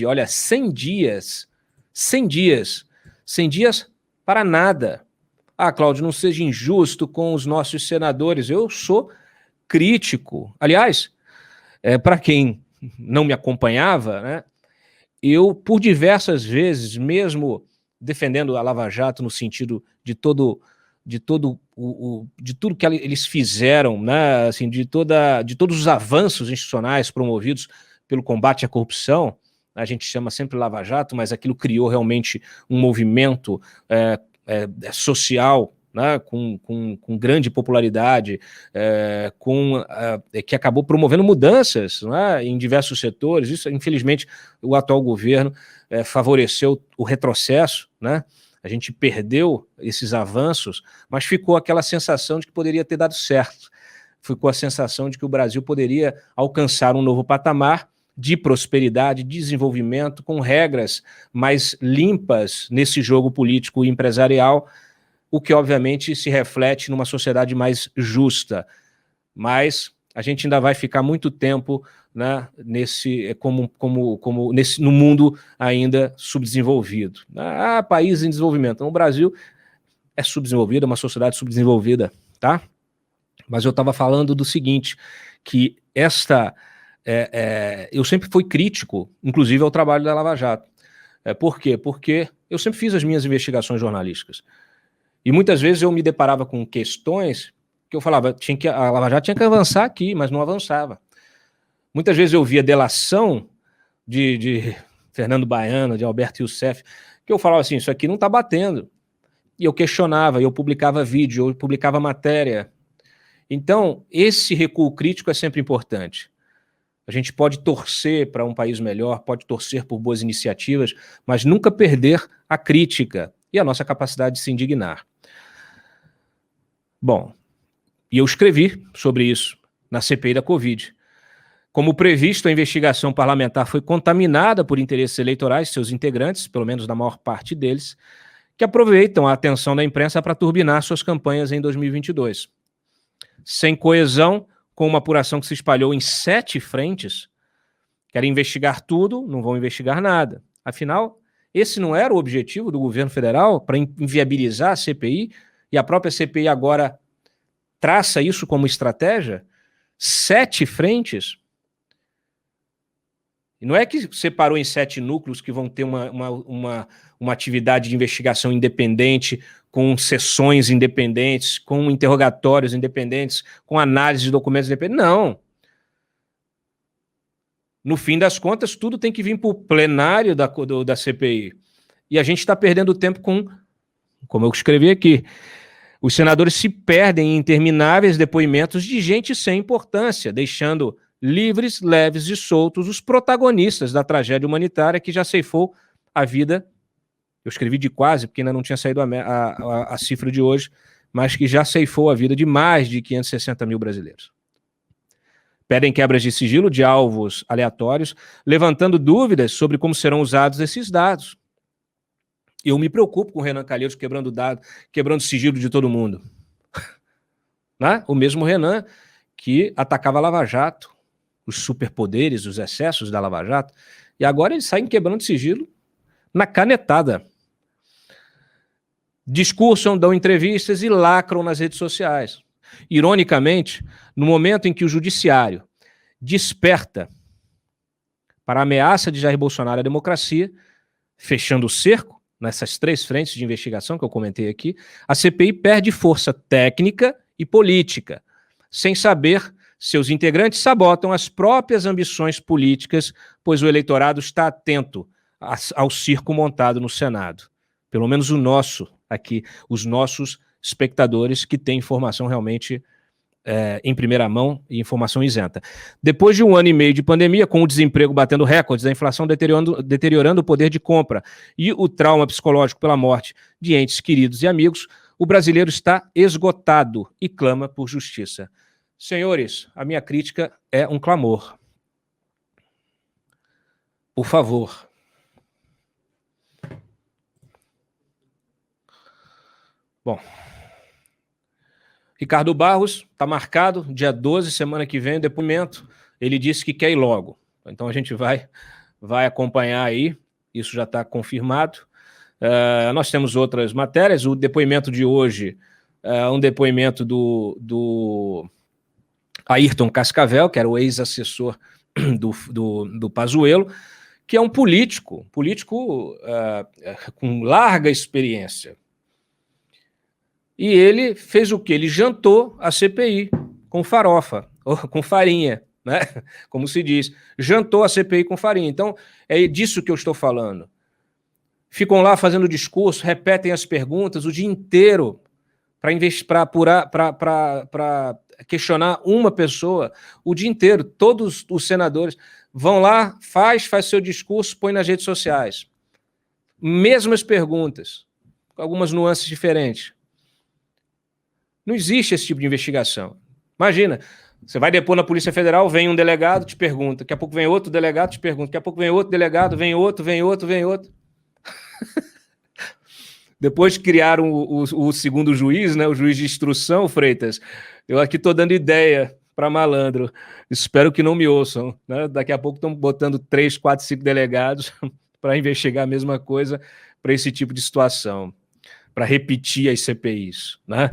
olha, 100 dias, 100 dias, 100 dias para nada. Ah, Cláudio, não seja injusto com os nossos senadores, eu sou crítico. Aliás, para quem não me acompanhava, né, eu, por diversas vezes, mesmo defendendo a Lava Jato no sentido de tudo que eles fizeram, né, assim, de todos os avanços institucionais promovidos pelo combate à corrupção, a gente chama sempre Lava Jato, mas aquilo criou realmente um movimento social, né, com grande popularidade, que acabou promovendo mudanças, né, em diversos setores. Isso, infelizmente, o atual governo favoreceu o retrocesso, né? A gente perdeu esses avanços, mas ficou aquela sensação de que poderia ter dado certo. Ficou a sensação de que o Brasil poderia alcançar um novo patamar de prosperidade, de desenvolvimento, com regras mais limpas nesse jogo político e empresarial, o que obviamente se reflete numa sociedade mais justa. Mas a gente ainda vai ficar muito tempo, né, no mundo ainda subdesenvolvido. País em desenvolvimento. Então, o Brasil é subdesenvolvido, é uma sociedade subdesenvolvida, tá? Mas eu estava falando do seguinte, que eu sempre fui crítico, inclusive ao trabalho da Lava Jato. Por quê? Porque eu sempre fiz as minhas investigações jornalísticas. E muitas vezes eu me deparava com questões que eu falava, a Lava Jato tinha que avançar aqui, mas não avançava. Muitas vezes eu via delação de Fernando Baiano, de Alberto Youssef, que eu falava assim, isso aqui não está batendo. E eu questionava, eu publicava vídeo, eu publicava matéria. Então, esse recuo crítico é sempre importante. A gente pode torcer para um país melhor, pode torcer por boas iniciativas, mas nunca perder a crítica e a nossa capacidade de se indignar. Bom, e eu escrevi sobre isso na CPI da Covid. Como previsto, a investigação parlamentar foi contaminada por interesses eleitorais, seus integrantes, pelo menos da maior parte deles, que aproveitam a atenção da imprensa para turbinar suas campanhas em 2022. Sem coesão, com uma apuração que se espalhou em 7 frentes, querem investigar tudo, não vão investigar nada. Afinal, esse não era o objetivo do governo federal para inviabilizar a CPI, e a própria CPI agora traça isso como estratégia? 7 frentes? E não é que separou em 7 núcleos que vão ter uma atividade de investigação independente, com sessões independentes, com interrogatórios independentes, com análise de documentos independentes. Não. No fim das contas, tudo tem que vir para o plenário da CPI. E a gente está perdendo tempo como eu escrevi aqui, os senadores se perdem em intermináveis depoimentos de gente sem importância, deixando livres, leves e soltos os protagonistas da tragédia humanitária que já ceifou a vida, eu escrevi de quase, porque ainda não tinha saído a cifra de hoje, mas que já ceifou a vida de mais de 560 mil brasileiros. Pedem quebras de sigilo de alvos aleatórios, levantando dúvidas sobre como serão usados esses dados. Eu me preocupo com o Renan Calheiros quebrando sigilo de todo mundo. Né? O mesmo Renan que atacava a Lava Jato, os superpoderes, os excessos da Lava Jato, e agora eles saem quebrando sigilo na canetada. Discursam, dão entrevistas e lacram nas redes sociais. Ironicamente, no momento em que o judiciário desperta para a ameaça de Jair Bolsonaro à democracia, fechando o cerco nessas 3 frentes de investigação que eu comentei aqui, a CPI perde força técnica e política, sem saber, seus integrantes sabotam as próprias ambições políticas, pois o eleitorado está atento ao circo montado no Senado. Pelo menos o nosso aqui, os nossos espectadores que têm informação realmente em primeira mão e informação isenta. Depois de 1 ano e meio de pandemia, com o desemprego batendo recordes, a inflação deteriorando o poder de compra e o trauma psicológico pela morte de entes queridos e amigos, o brasileiro está esgotado e clama por justiça. Senhores, a minha crítica é um clamor. Por favor. Bom, Ricardo Barros, está marcado, dia 12, semana que vem, o depoimento. Ele disse que quer ir logo. Então a gente vai vai acompanhar aí, isso já está confirmado. Nós temos outras matérias, o depoimento de hoje é um depoimento do Ayrton Cascavel, que era o ex-assessor do Pazuello, que é um político com larga experiência. E ele fez o quê? Ele jantou a CPI com farofa, ou com farinha, né? Como se diz. Jantou a CPI com farinha. Então, é disso que eu estou falando. Ficam lá fazendo discurso, repetem as perguntas o dia inteiro para questionar uma pessoa o dia inteiro. Todos os senadores vão lá, faz seu discurso, põe nas redes sociais. Mesmas perguntas, com algumas nuances diferentes. Não existe esse tipo de investigação. Imagina, você vai depor na Polícia Federal, vem um delegado, te pergunta, daqui a pouco vem outro delegado, te pergunta, daqui a pouco vem outro delegado, vem outro. Depois criaram o segundo juiz, né, o juiz de instrução, Freitas. Eu aqui estou dando ideia para malandro. Espero que não me ouçam. Né? Daqui a pouco estão botando 3, 4, 5 delegados para investigar a mesma coisa para esse tipo de situação, para repetir as CPIs. Né?